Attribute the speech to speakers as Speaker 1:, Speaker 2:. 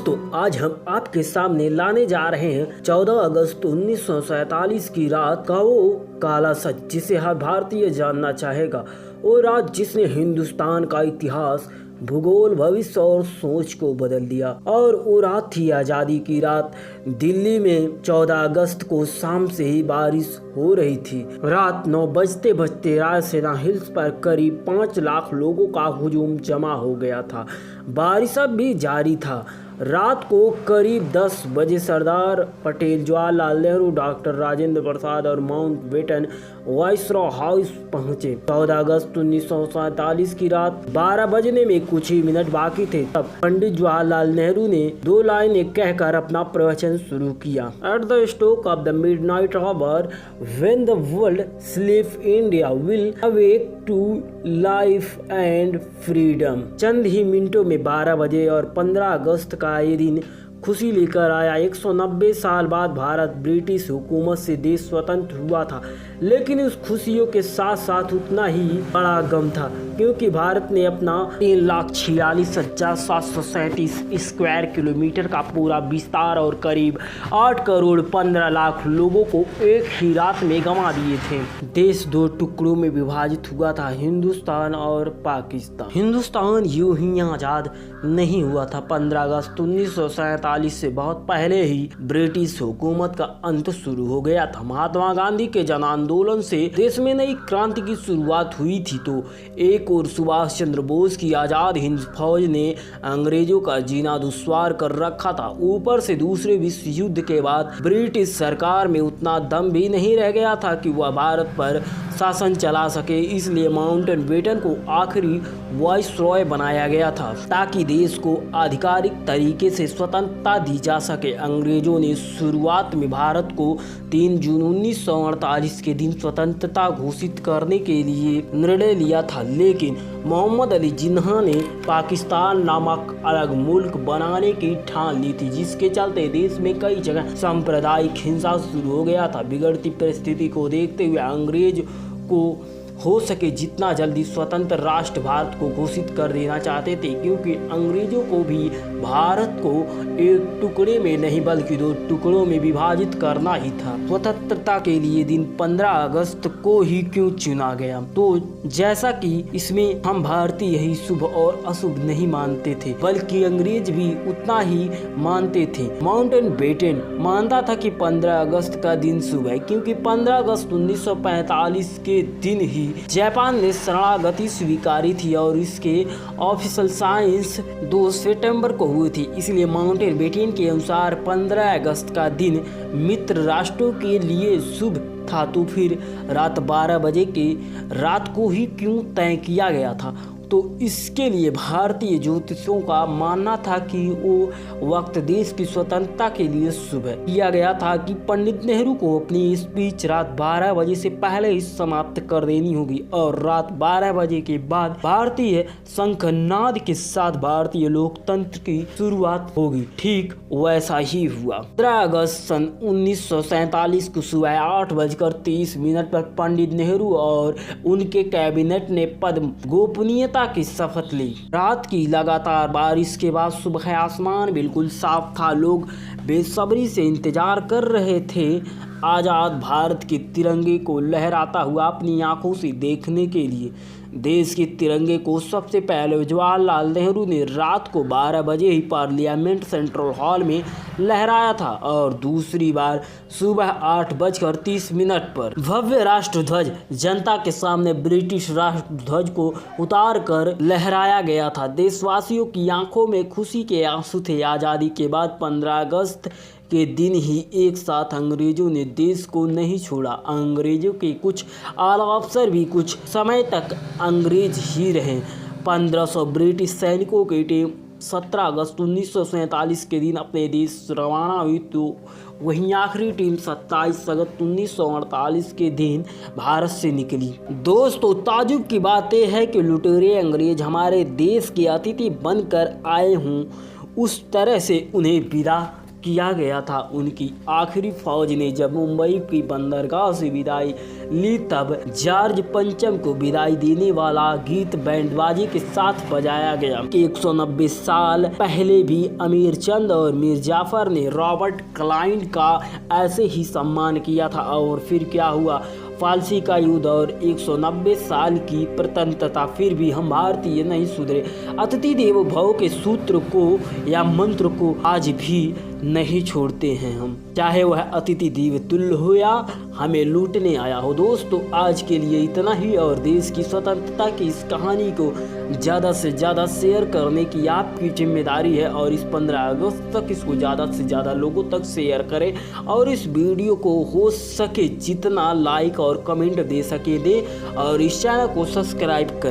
Speaker 1: दोस्तों, आज हम आपके सामने लाने जा रहे हैं 14 अगस्त 1947 की रात का वो काला सच जिसे हर भारतीय जानना चाहेगा। वो रात जिसने हिंदुस्तान का इतिहास, भूगोल, भविष्य और सोच को बदल दिया। और वो रात थी आज़ादी की रात। दिल्ली में 14 अगस्त को शाम से ही बारिश हो रही थी। रात 9 बजते बजते रायसेना हिल्स पर करीब 5 लाख लोगों का हुजूम जमा हो गया था। बारिश अब भी जारी था। रात को करीब 10 बजे सरदार पटेल, जवाहरलाल नेहरू, डॉक्टर राजेंद्र प्रसाद और माउंटबेटन वाइसरॉय हाउस पहुंचे। 14 अगस्त 1947 की रात 12 बजने में कुछ ही मिनट बाकी थे। तब पंडित जवाहरलाल नेहरू ने 2 लाइनें कहकर अपना प्रवचन शुरू किया। At the stroke of the midnight hour, when the world sleep, India will awake to life and freedom. चंद ही मिनटों में 12 बजे और 15 अगस्त का ये दिन खुशी लेकर आया। 190 साल बाद भारत ब्रिटिश हुकूमत से देश स्वतंत्र हुआ था, लेकिन उस खुशियों के साथ साथ उतना ही बड़ा गम था, क्योंकि भारत ने अपना 3,46,737 स्क्वायर किलोमीटर का पूरा विस्तार और करीब 8 करोड़ 15 लाख लोगों को एक ही रात में गंवा दिए थे। देश 2 टुकड़ों में विभाजित हुआ था, हिंदुस्तान और पाकिस्तान। हिंदुस्तान यूं ही आज़ाद नहीं हुआ था। 15 अगस्त 1947 से बहुत पहले ही ब्रिटिश हुकूमत का अंत शुरू हो गया था। महात्मा गांधी के जन आंदोलन से देश में नई क्रांति की शुरुआत हुई थी, तो एक और सुभाष चंद्र बोस की आजाद हिंद फौज ने अंग्रेजों का जीना दुश्वार कर रखा था। ऊपर से दूसरे विश्व युद्ध के बाद ब्रिटिश सरकार में उतना दम भी नहीं रह गया था कि वह भारत पर शासन चला सके। इसलिए माउंटबेटन को आखिरी वाइसरॉय बनाया गया था, ताकि देश को आधिकारिक तरीके से स्वतंत्रता दी जा सके। अंग्रेजों ने शुरुआत में भारत को 3 जून 1948 के दिन स्वतंत्रता घोषित करने के लिए निर्णय लिया था, लेकिन मोहम्मद अली जिन्ना ने पाकिस्तान नामक अलग मुल्क बनाने की ठान ली थी, जिसके चलते देश में कई जगह सांप्रदायिक हिंसा शुरू हो गया था। बिगड़ती परिस्थिति को देखते हुए अंग्रेज को हो सके जितना जल्दी स्वतंत्र राष्ट्र भारत को घोषित कर देना चाहते थे, क्योंकि अंग्रेजों को भी भारत को एक टुकड़े में नहीं बल्कि 2 टुकड़ों में विभाजित करना ही था। स्वतंत्रता के लिए दिन 15 अगस्त को ही क्यों चुना गया? तो जैसा कि इसमें हम भारतीय ही शुभ और अशुभ नहीं मानते थे, बल्कि अंग्रेज भी उतना ही मानते थे। माउंटबेटन मानता था कि 15 अगस्त का दिन शुभ है, क्योंकि 15 अगस्त 1945 के दिन ही जापान ने शरणागति स्वीकारी थी और इसके ऑफिशियल साइंस 2 सितंबर को हुई थी। इसलिए माउंटबेटन के अनुसार 15 अगस्त का दिन मित्र राष्ट्रों के लिए शुभ था। तो फिर रात 12 बजे के रात को ही क्यों तय किया गया था? तो इसके लिए भारतीय ज्योतिषियों का मानना था कि वो वक्त देश की स्वतंत्रता के लिए शुभ है। किया गया था कि पंडित नेहरू को अपनी स्पीच रात 12 बजे से पहले ही समाप्त कर देनी होगी और रात 12 बजे के बाद भारतीय शंखनाद के साथ भारतीय लोकतंत्र की शुरुआत होगी। ठीक वैसा ही हुआ। 15 अगस्त सन 1947 को सुबह 8:30 पर पंडित नेहरू और उनके कैबिनेट ने पद गोपनीयता की शपथ ली। रात की लगातार बारिश के बाद सुबह आसमान बिल्कुल साफ था। लोग बेसब्री से इंतजार कर रहे थे आजाद भारत के तिरंगे को लहराता हुआ अपनी आंखों से देखने के लिए। देश के तिरंगे को सबसे पहले जवाहरलाल नेहरू ने रात को 12 बजे ही पार्लियामेंट सेंट्रल हॉल में लहराया था और दूसरी बार सुबह 8:30 पर भव्य राष्ट्रध्वज जनता के सामने ब्रिटिश राष्ट्रध्वज को उतार कर लहराया गया था। देशवासियों की आंखों में खुशी के आंसू थे। आज़ादी के बाद 15 अगस्त के दिन ही एक साथ अंग्रेजों ने देश को नहीं छोड़ा। अंग्रेजों के कुछ आला अफसर भी कुछ समय तक अंग्रेज ही रहे। 1500 ब्रिटिश सैनिकों की टीम 17 अगस्त 1947 के दिन अपने देश रवाना हुई, तो वहीं आखिरी टीम 27 अगस्त 1948 के दिन भारत से निकली। दोस्तों, ताजुब की बात यह है कि लुटेरे अंग्रेज हमारे देश के अतिथि बनकर आए हों, उस तरह से उन्हें विदा किया गया था। उनकी आखिरी फौज ने जब मुंबई की बंदरगाह से विदाई ली तब जॉर्ज पंचम को विदाई देने वाला गीत बैंडबाजी के साथ बजाया गया। 190 साल पहले भी अमीर चंद और मीर जाफर ने रॉबर्ट क्लाइव का ऐसे ही सम्मान किया था। और फिर क्या हुआ, फांसी का युद्ध और 190 साल की प्रतंत्रता, फिर भी हम भारतीय नहीं सुधरे। अतिथि देवो भव के सूत्र को या मंत्र को आज भी नहीं छोड़ते हैं हम, चाहे वह अतिथि देव तुल्य हो या हमें लूटने आया हो। दोस्तों आज के लिए इतना ही, और देश की स्वतंत्रता की इस कहानी को ज़्यादा से ज़्यादा शेयर करने की आपकी जिम्मेदारी है। और इस 15 अगस्त तक इसको ज़्यादा से ज़्यादा लोगों तक शेयर करें और इस वीडियो को हो सके जितना लाइक और कमेंट दे सके दे, और इस चैनल को सब्सक्राइब करें।